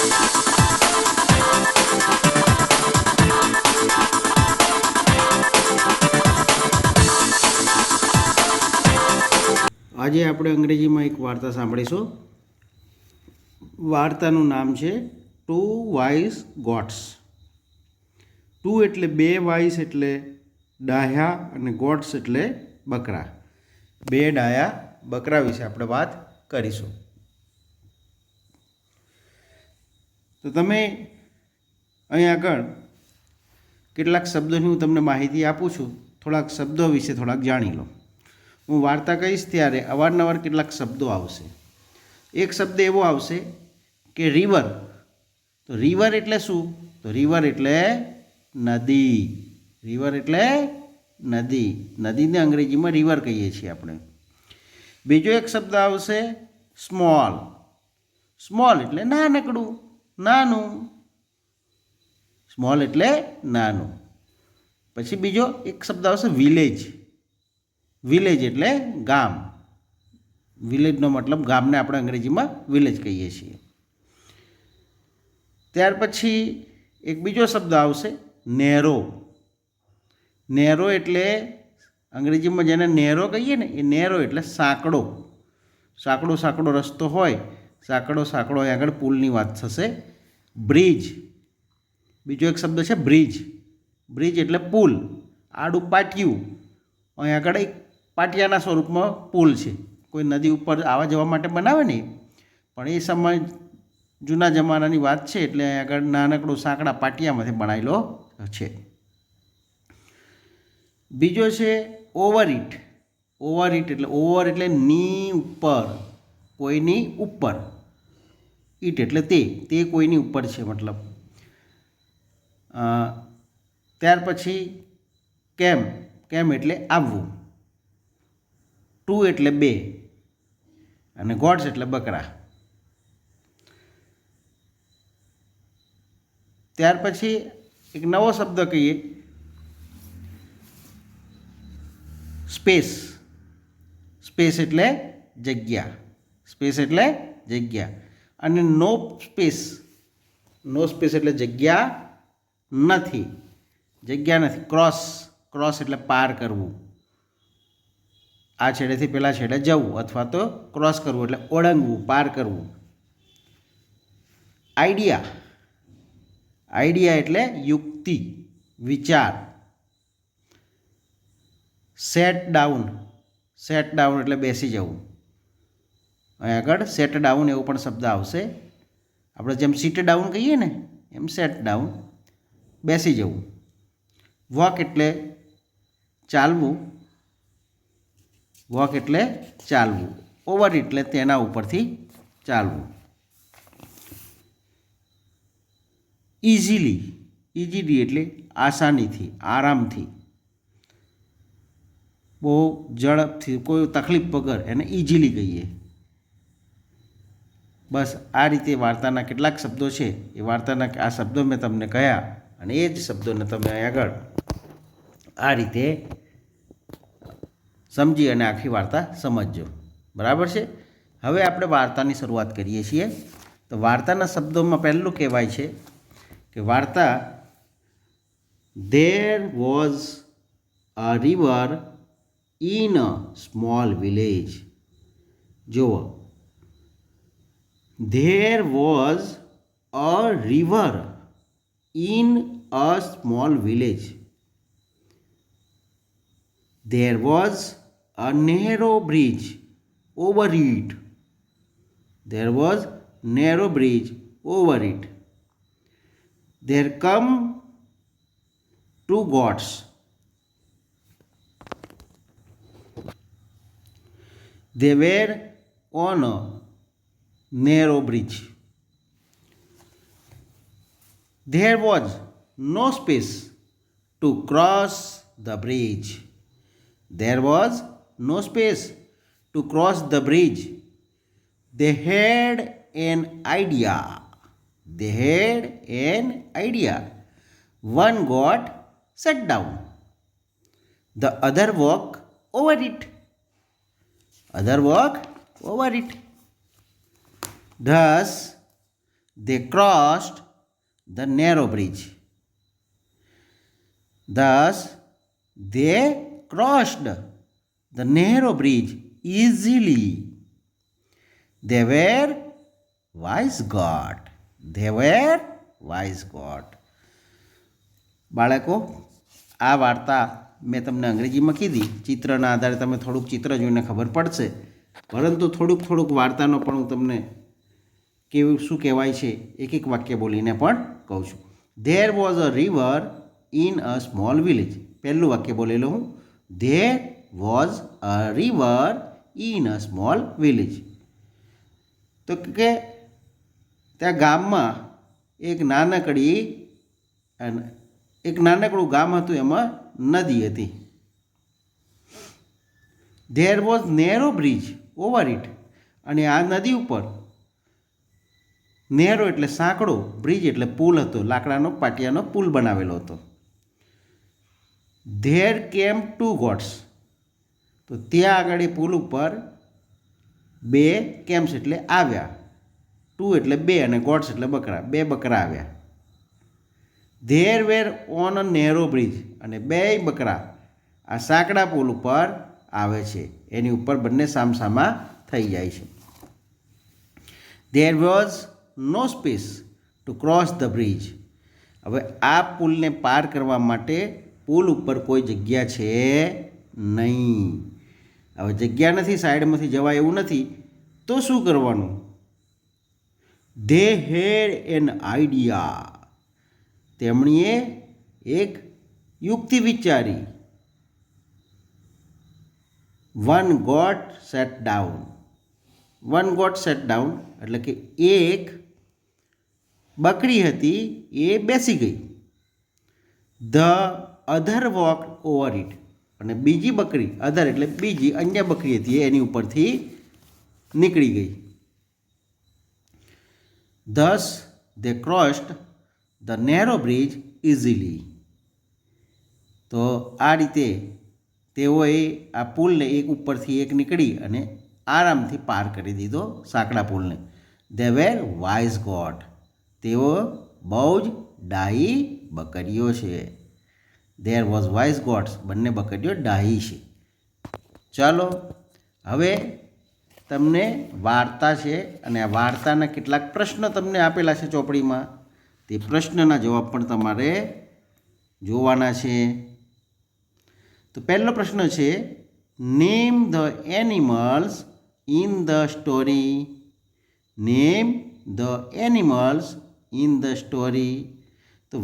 આજે આપણે અંગ્રેજીમાં એક વાર્તા સાંભળીશું. વાર્તાનું નામ છે ટુ વાઇઝ ગોટ્સ. ટુ એટલે બે, વાઇઝ એટલે ડાહ્યા અને ગોટ્સ એટલે બકરા. બે ડાહ્યા બકરા વિશે આપણે વાત કરીશું. તો તમે અહીં આગળ કેટલાક શબ્દોની હું તમને માહિતી આપું છું. થોડાક શબ્દો વિશે થોડાક જાણી લો. હું વાર્તા કહીશ ત્યારે અવારનવાર કેટલાક શબ્દો આવશે. એક શબ્દ એવો આવશે કે રિવર. તો રિવર એટલે શું? તો રિવર એટલે નદી. રિવર એટલે નદી. નદીને અંગ્રેજીમાં રિવર કહીએ છીએ આપણે. બીજો એક શબ્દ આવશે સ્મોલ. સ્મોલ એટલે નાનકડું, નાનું. સ્મોલ એટલે નાનું. પછી બીજો એક શબ્દ આવશે વિલેજ. વિલેજ એટલે ગામ. વિલેજનો મતલબ ગામને આપણે અંગ્રેજીમાં વિલેજ કહીએ છીએ. ત્યાર પછી એક બીજો શબ્દ આવશે નેરો. નેરો એટલે અંગ્રેજીમાં જેને નેરો કહીએ ને એ નેરો એટલે સાંકડો. સાંકડો સાંકડો રસ્તો હોય, સાંકડો સાંકડો અહીં આગળ પુલની વાત થશે. બ્રિજ. બીજો એક શબ્દ છે બ્રિજ. બ્રિજ એટલે પુલ, આડું પાટિયું. અહીં આગળ એક પાટિયાના સ્વરૂપમાં પુલ છે. કોઈ નદી ઉપર આવવા જવા માટે બનાવે ને, પણ એ સમય જૂના જમાનાની વાત છે એટલે અહીં આગળ નાનકડું સાંકડા પાટિયામાંથી બનાવેલો છે. બીજો છે ઓવરઈટ. ઓવરઈટ એટલે ઓવર એટલે ની ઉપર, કોઈની ઉપર. ઈટ એટલે તે કોઈની ઉપર છે મતલબ. ત્યાર પછી કેમ. કેમ એટલે આવવું. ટુ એટલે બે અને ગોડ્સ એટલે બકરા. ત્યાર પછી એક નવો શબ્દ કહીએ સ્પેસ. સ્પેસ એટલે જગ્યા. સ્પેસ એટલે જગ્યા. અને નો સ્પેસ. નો સ્પેસ એટલે જગ્યા નથી. જગ્યા નથી. ક્રોસ. ક્રોસ એટલે પાર કરવું. આ છેડેથી પેલા છેડે જવું અથવા તો ક્રોસ કરવું એટલે ઓળંગવું, પાર કરવું. આઈડિયા. આઈડિયા એટલે યુક્તિ, વિચાર. Set down. સેટ ડાઉન એટલે બેસી જવું. અહીં આગળ સેટ ડાઉન એવો પણ શબ્દ આવશે. આપણે જેમ સીટ ડાઉન કહીએ ને એમ સેટ ડાઉન, બેસી જવું. વોક એટલે ચાલવું. વોક એટલે ચાલવું. ઓવર એટલે તેના ઉપરથી ચાલવું. ઇઝીલી. ઇઝીલી એટલે આસાનીથી, આરામથી, બહુ ઝડપથી, કોઈ તકલીફ વગર એને ઇઝીલી કહીએ. બસ આ રીતે વાર્તાના કેટલાક શબ્દો છે. એ વાર્તાના આ શબ્દો મેં તમને કહ્યા અને એ જ શબ્દોને તમે આગળ આ રીતે સમજી અને આખી વાર્તા સમજજો. બરાબર છે. હવે આપણે વાર્તાની શરૂઆત કરીએ છીએ. તો વાર્તાના શબ્દોમાં પહેલું કહેવાય છે કે વાર્તા there was a river in a small village. જુઓ, there was a river in a small village. There was a narrow bridge over it. There was narrow bridge over it. There come two goats. They were on a narrow bridge. There was no space to cross the bridge. There was no space to cross the bridge. They had an idea. They had an idea. One goat sat down. The other walked over it. Other walked over it. Thus, they crossed the narrow bridge. Thus, they crossed the narrow bridge easily. They were wise God. They were wise God. બાળકો, આ વાર્તા મેં તમને અંગ્રેજીમાં કીધી. ચિત્રના આધારે તમે થોડુંક ચિત્ર જોઈને ખબર પડશે, પરંતુ થોડુંક વાર્તાનો પણ હું તમને કેવું શું કહેવાય છે એક એક વાક્ય બોલીને પણ કહું છું. There was a river in a small village. પહેલું વાક્ય બોલેલો હું. There was a river in a small village. તો કે ત્યાં ગામમાં એક નાનકડું ગામ હતું, એમાં નદી હતી. There was narrow bridge over it. અને આ નદી ઉપર નેરો એટલે સાંકડો, બ્રિજ એટલે પુલ હતો, લાકડાનો પાટિયાનો પુલ બનાવેલો હતો. ધેર કેમ 2 goats. તો ત્યાં આગળ એ પુલ ઉપર 2 કેમ્સ એટલે આવ્યા. 2 એટલે 2 અને ગોટ્સ એટલે બકરા, 2 બકરા આવ્યા. There were on a narrow bridge. અને 2 બકરા આ સાંકડા પુલ ઉપર આવે છે, એની ઉપર બંને સામસામા થઈ જાય છે. There was no space to cross the bridge. હવે આ પુલને પાર કરવા માટે પુલ ઉપર કોઈ જગ્યા છે નહીં. હવે જગ્યા નથી, સાઈડમાંથી જવાય એવું નથી, તો શું કરવાનું? They had an idea. તેમણીએ એક યુક્તિ વિચારી. One goat sat down. One goat sat down એટલે કે એક બકરી હતી એ બેસી ગઈ. The other walk over it. અને બીજી બકરી, અધર એટલે બીજી, અન્ય બકરી હતી એની ઉપરથી નીકળી ગઈ. This they crossed the narrow bridge easily. તો આ રીતે તેઓએ આ પુલને એક ઉપરથી એક નીકળી અને આરામથી પાર કરી દીધો, સાંકડા પુલને. They were wise goat. તેઓ બહુ જ ડાહી બકરીઓ છે. There was wise goats. બંને બકરીઓ ડાહી છે. ચાલો, હવે તમને વાર્તા છે અને આ વાર્તાના કેટલાક પ્રશ્ન તમને આપેલા છે ચોપડીમાં. તે પ્રશ્નના જવાબ પણ તમારે જોવાના છે. તો પહેલો પ્રશ્ન છે, name the animals in the story. Name the animals in the story. તો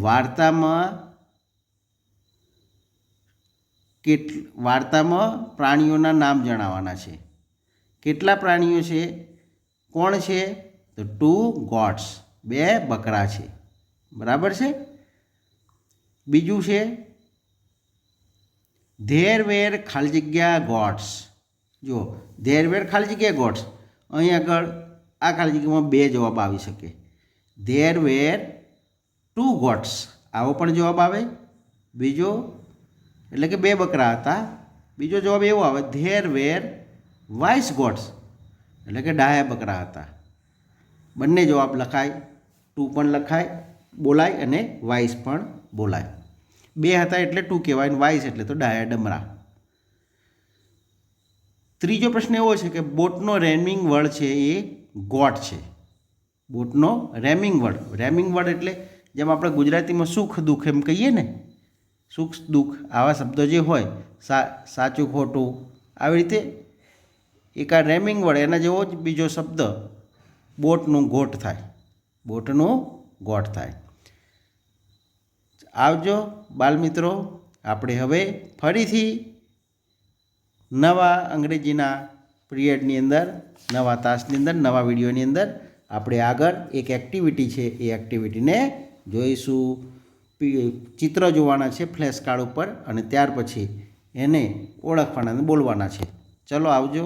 વાર્તામાં પ્રાણીઓના નામ જણાવવાના છે. કેટલા પ્રાણીઓ છે? કોણ છે? તો 2 goats. 2 બકરા છે. બરાબર છે. બીજું છે, ધેર વેર ખાલી જગ્યા ગોટ્સ. જો ધેર વેર ખાલી જગ્યા ગોટ્સ, અહીં આગળ આ ખાલી જગ્યામાં 2 જવાબ આવી શકે. ધેર વેર 2 goats, આવો પણ જવાબ આવે. બીજો એટલે કે 2 બકરા હતા. બીજો જવાબ એવો આવે, ધેર વેર વાઇસ ગોટ્સ, એટલે કે ડાહ્યા બકરા હતા. બંને જવાબ લખાય. 2 પણ લખાય, બોલાય, અને વાઇસ પણ બોલાય. 2 હતા એટલે 2 કહેવાય, અને વાઇસ એટલે તો ડાહ્યા ડમરા. ત્રીજો પ્રશ્ન એવો છે કે બોટનો રેમિંગ વર્ડ છે એ ગોટ છે. બોટનો રેમિંગ વર્ડ એટલે જેમ આપણે ગુજરાતીમાં સુખ દુઃખ એમ કહીએ ને, સુખ દુઃખ આવા શબ્દો જે હોય, સાચું ખોટું, આવી રીતે એક આ રેમિંગ વર્ડ એના જેવો જ બીજો શબ્દ બોટનું ગોટ થાય. બોટનું ગોટ થાય. આવજો બાલમિત્રો. આપણે હવે ફરીથી નવા અંગ્રેજીના પિરિયડની અંદર, નવા તાસની અંદર, નવા વિડીયોની અંદર આપણે આગળ એક એક્ટિવિટી છે એ એક્ટિવિટીને જોઈશું. ચિત્ર જોવાના છે ફ્લેશ કાર્ડ ઉપર, અને ત્યાર પછી એને ઓળખવાના અને બોલવાના છે. ચલો આવજો.